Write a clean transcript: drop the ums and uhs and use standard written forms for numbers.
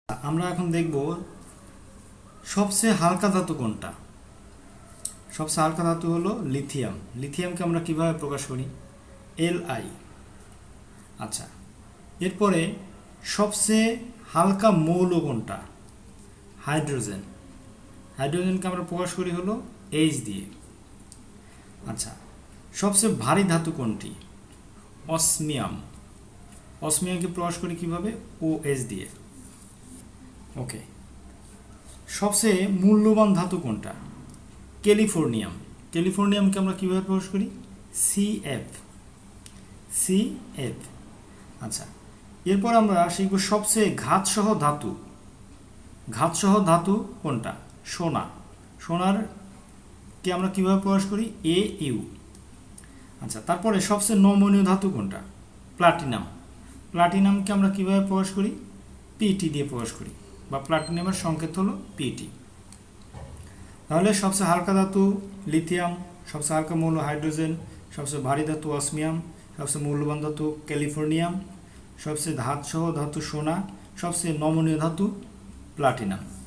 আমরা এখন দেখব সবচেয়ে হালকা ধাতু কোনটা। সবচেয়ে হালকা ধাতু হলো লিথিয়াম। লিথিয়ামকে আমরা কিভাবে প্রকাশ করি? Li। আচ্ছা, এরপরে সবচেয়ে হালকা মৌল কোনটা? হাইড্রোজেন। হাইড্রোজেনকে আমরা প্রকাশ করি হলো H দিয়ে। আচ্ছা, সবচেয়ে ভারী ধাতু কোনটি? অসমিয়াম। অসমিয়ামকে প্রকাশ করি কিভাবে? OH দিয়ে। ওকে, সবচেয়ে মূল্যবান ধাতু কোনটা? ক্যালিফোর্নিয়াম। ক্যালিফোর্নিয়ামকে আমরা কিভাবে প্রকাশ করি? CF। CF। আচ্ছা, এরপর আমরা শিখব সবচেয়ে ঘাতসহ ধাতু। ঘাতসহ ধাতু কোনটা? সোনা। সোনার কে আমরা কিভাবে প্রকাশ করি? AU। আচ্ছা, তারপরে সবচেয়ে নমনীয় ধাতু কোনটা? প্লাটিনাম। প্লাটিনামকে আমরা কিভাবে প্রকাশ করি? PT দিয়ে প্রকাশ করি, বা প্লাটিনামের সংকেত হলো PT। তাহলে সবচেয়ে হালকা ধাতু লিথিয়াম, সবচেয়ে হালকা মৌল হাইড্রোজেন, সবচেয়ে ভারী ধাতু অসমিয়াম, সবচেয়ে মূল্যবান ধাতু ক্যালিফোর্নিয়াম, সবচেয়ে ঘাতসহ ধাতু সোনা, সবচেয়ে নমনীয় ধাতু প্লাটিনাম।